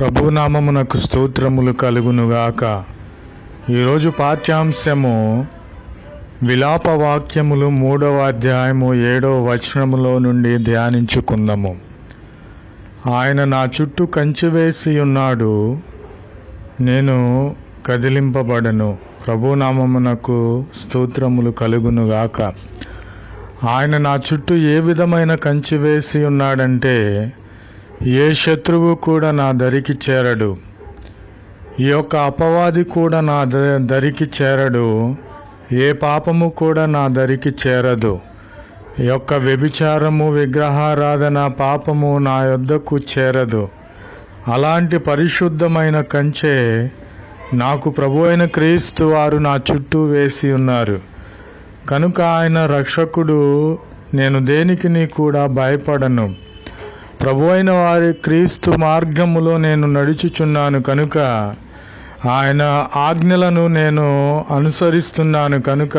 ప్రభునామమునకు స్తోత్రములు కలుగునుగాక. ఈరోజు పాఠ్యాంశము విలాపవాక్యములు 3వ అధ్యాయము 7వ వచనములో నుండి ధ్యానించుకుందాము. ఆయన నా చుట్టూ కంచె వేసి ఉన్నాడు, నేను కదిలింపబడను. ప్రభునామమునకు స్తోత్రములు కలుగునుగాక. ఆయన నా చుట్టూ ఏ విధమైన కంచె వేసి ఉన్నాడంటే, ఏ శత్రువు కూడా నా దరికి చేరడు, ఈ యొక్క అపవాది కూడా నా దరికి చేరడు, ఏ పాపము కూడా నా దరికి చేరదు. ఈ యొక్క వ్యభిచారము, విగ్రహారాధన పాపము నా యొద్దకు చేరదు. అలాంటి పరిశుద్ధమైన కంచె నాకు ప్రభు అయిన క్రీస్తు వారు నా చుట్టూ వేసి ఉన్నారు. కనుక ఆయన రక్షకుడు, నేను దేనికిని కూడా భయపడను. ప్రభు అయిన వారి క్రీస్తు మార్గములో నేను నడుచుచున్నాను కనుక, ఆయన ఆజ్ఞలను నేను అనుసరిస్తున్నాను కనుక,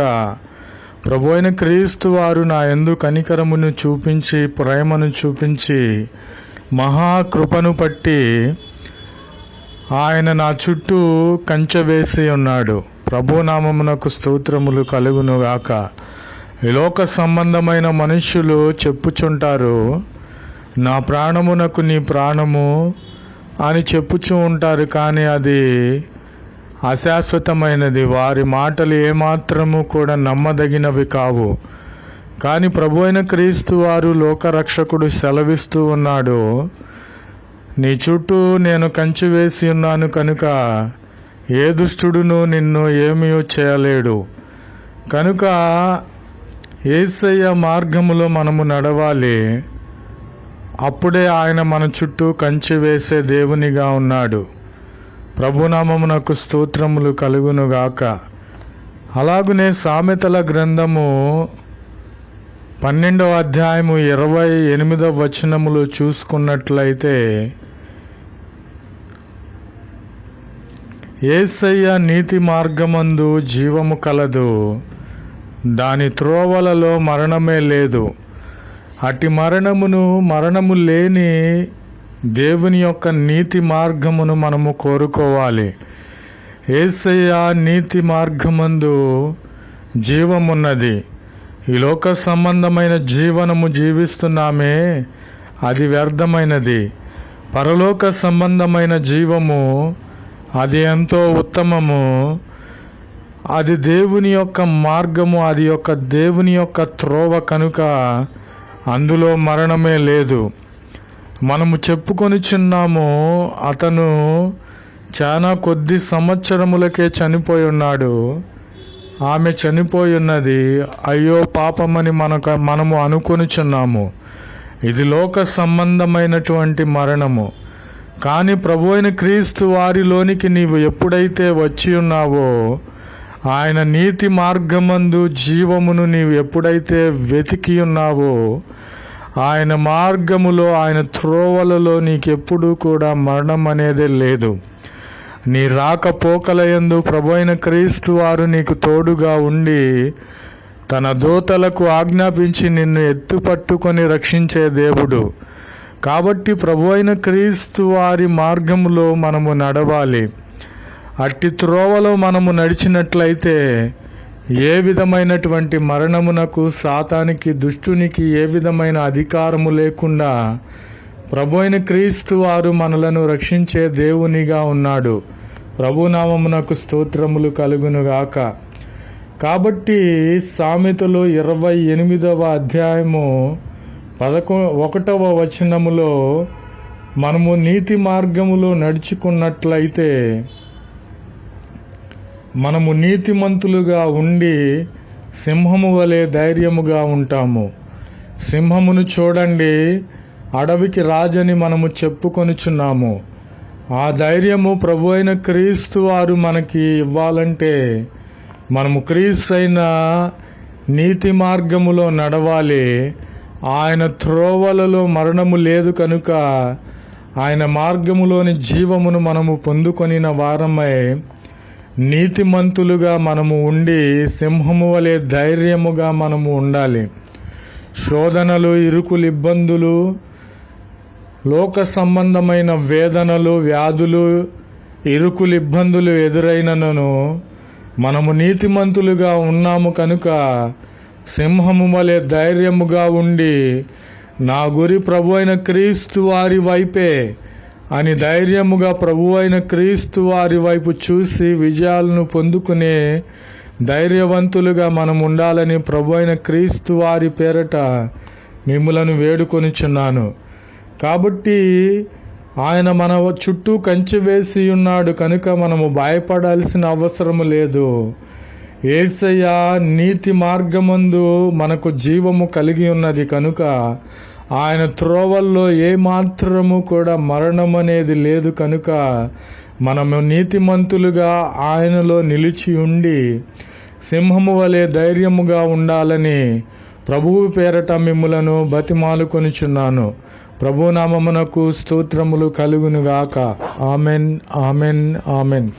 ప్రభు అయిన క్రీస్తు వారు నా యందు కనికరమును చూపించి, ప్రేమను చూపించి, మహాకృపను పట్టి ఆయన నా చుట్టూ కంచె వేసి ఉన్నాడు. ప్రభునామమునకు స్తోత్రములు కలుగునుగాక. ఈ లోక సంబంధమైన మనుష్యులు చెప్పుచుంటారు, నా ప్రాణమునకు నీ ప్రాణము అని చెప్పుచూ ఉంటారు. కానీ అది అశాశ్వతమైనది. వారి మాటలు ఏమాత్రము కూడా నమ్మదగినవి కావు. కానీ ప్రభు అయిన క్రీస్తు వారు లోకరక్షకుడు సెలవిస్తూ ఉన్నాడు, నీ చుట్టూ నేను కంచె వేసి ఉన్నాను కనుక ఏ దుష్టుడును నిన్ను ఏమీ చేయలేడు. కనుక యేసయ్య మార్గములో మనము నడవాలి. అప్పుడే ఆయన మన చుట్టూ కంచె వేసే దేవునిగా ఉన్నాడు. ప్రభునామమునకు స్తోత్రములు కలుగునుగాక. అలాగునే సామెతల గ్రంథము 12వ అధ్యాయము 28వ వచనములు చూసుకున్నట్లయితే, యేసయ్య నీతి మార్గమందు జీవము కలదు, దాని త్రోవలలో మరణమే లేదు. అట్టి మరణము లేని దేవుని యొక్క నీతి మార్గమును మనము కోరుకోవాలి. యేసయ్య నీతి మార్గమందు జీవమున్నది. ఈ లోక సంబంధమైన జీవనము జీవిస్తున్నామే, అది వ్యర్థమైనది. పరలోక సంబంధమైన జీవము అది ఎంతో ఉత్తమము. అది దేవుని యొక్క మార్గము, అది యొక్క దేవుని యొక్క త్రోవ కనుక అందులో మరణమే లేదు. మనము చెప్పుకొనిచున్నాము, అతను చాలా కొద్ది సంవత్సరములకే చనిపోయి ఉన్నాడు, ఆమె చనిపోయి ఉన్నది, అయ్యో పాపమని మనము అనుకొనిచున్నాము. ఇది లోక సంబంధమైనటువంటి మరణము. కానీ ప్రభు అయిన క్రీస్తు వారిలోనికి నీవు ఎప్పుడైతే వచ్చి ఉన్నావో, ఆయన నీతి మార్గమందు జీవమును నీవు ఎప్పుడైతే వెతికి ఉన్నావో, ఆయన మార్గములో, ఆయన త్రోవలలో నీకెప్పుడు కూడా మరణం అనేదే లేదు. నీ రాకపోకలయందు ప్రభు అయిన క్రీస్తు వారు నీకు తోడుగా ఉండి తన దూతలకు ఆజ్ఞాపించి నిన్ను ఎత్తుపట్టుకొని రక్షించే దేవుడు. కాబట్టి ప్రభు అయిన క్రీస్తు వారి మార్గములో మనము నడవాలి. అట్టి త్రోవలో మనము నడిచినట్లయితే ఏ విధమైనటువంటి మరణమునకు, సాతానికి, దుష్టునికి ఏ విధమైన అధికారము లేకుండా ప్రభు అయిన క్రీస్తు వారు మనలను రక్షించే దేవునిగా ఉన్నాడు. ప్రభునామమునకు స్తోత్రములు కలుగునుగాక. కాబట్టి సామెతలు 28వ అధ్యాయము 1వ వచనములో మనము నీతి మార్గములో నడుచుకున్నట్లయితే మనము నీతిమంతులుగా ఉండి సింహము వలె ధైర్యముగా ఉంటాము. సింహమును చూడండి, అడవికి రాజని మనము చెప్పుకొనిచున్నాము. ఆ ధైర్యము ప్రభు అయిన క్రీస్తు వారు మనకి ఇవ్వాలంటే మనము క్రీస్తు అయిన నీతి మార్గములో నడవాలి. ఆయన త్రోవలలో మరణము లేదు కనుక ఆయన మార్గములోని జీవమును మనము పొందుకొనిన వారమై నీతిమంతులుగా మనము ఉండి సింహము వలె ధైర్యముగా మనము ఉండాలి. శోధనలు, ఇరుకులు, ఇబ్బందులు లోక సంబంధమైన వేదనలు, వ్యాధులు, ఇరుకులు, ఇబ్బందులు ఎదురైనను మనము నీతిమంతులుగా ఉన్నాము కనుక సింహము వలె ధైర్యముగా ఉండి నా గురి ప్రభు అయిన క్రీస్తు వారి వైపే అని ధైర్యముగా ప్రభు అయిన క్రీస్తు వారి వైపు చూసి విజయాలను పొందుకునే ధైర్యవంతులుగా మనం ఉండాలని ప్రభు అయిన క్రీస్తు వారి పేరట మిమ్ములను వేడుకొనిచున్నాను. కాబట్టి ఆయన మన చుట్టూ కంచె వేసి ఉన్నాడు కనుక మనము భయపడాల్సిన అవసరం లేదు. యేసయ్య నీతి మార్గమందు మనకు జీవము కలిగి ఉన్నది కనుక ఆయన త్రోవల్లో ఏమాత్రము కూడా మరణం అనేది లేదు కనుక మనము నీతిమంతులుగా ఆయనలో నిలిచి ఉండి సింహము వలె ధైర్యముగా ఉండాలని ప్రభువు పేరట మిమ్ములను బతిమాలుకొనుచున్నాను. ప్రభునామమునకు స్తోత్రములు కలుగునుగాక. Amen, amen, amen.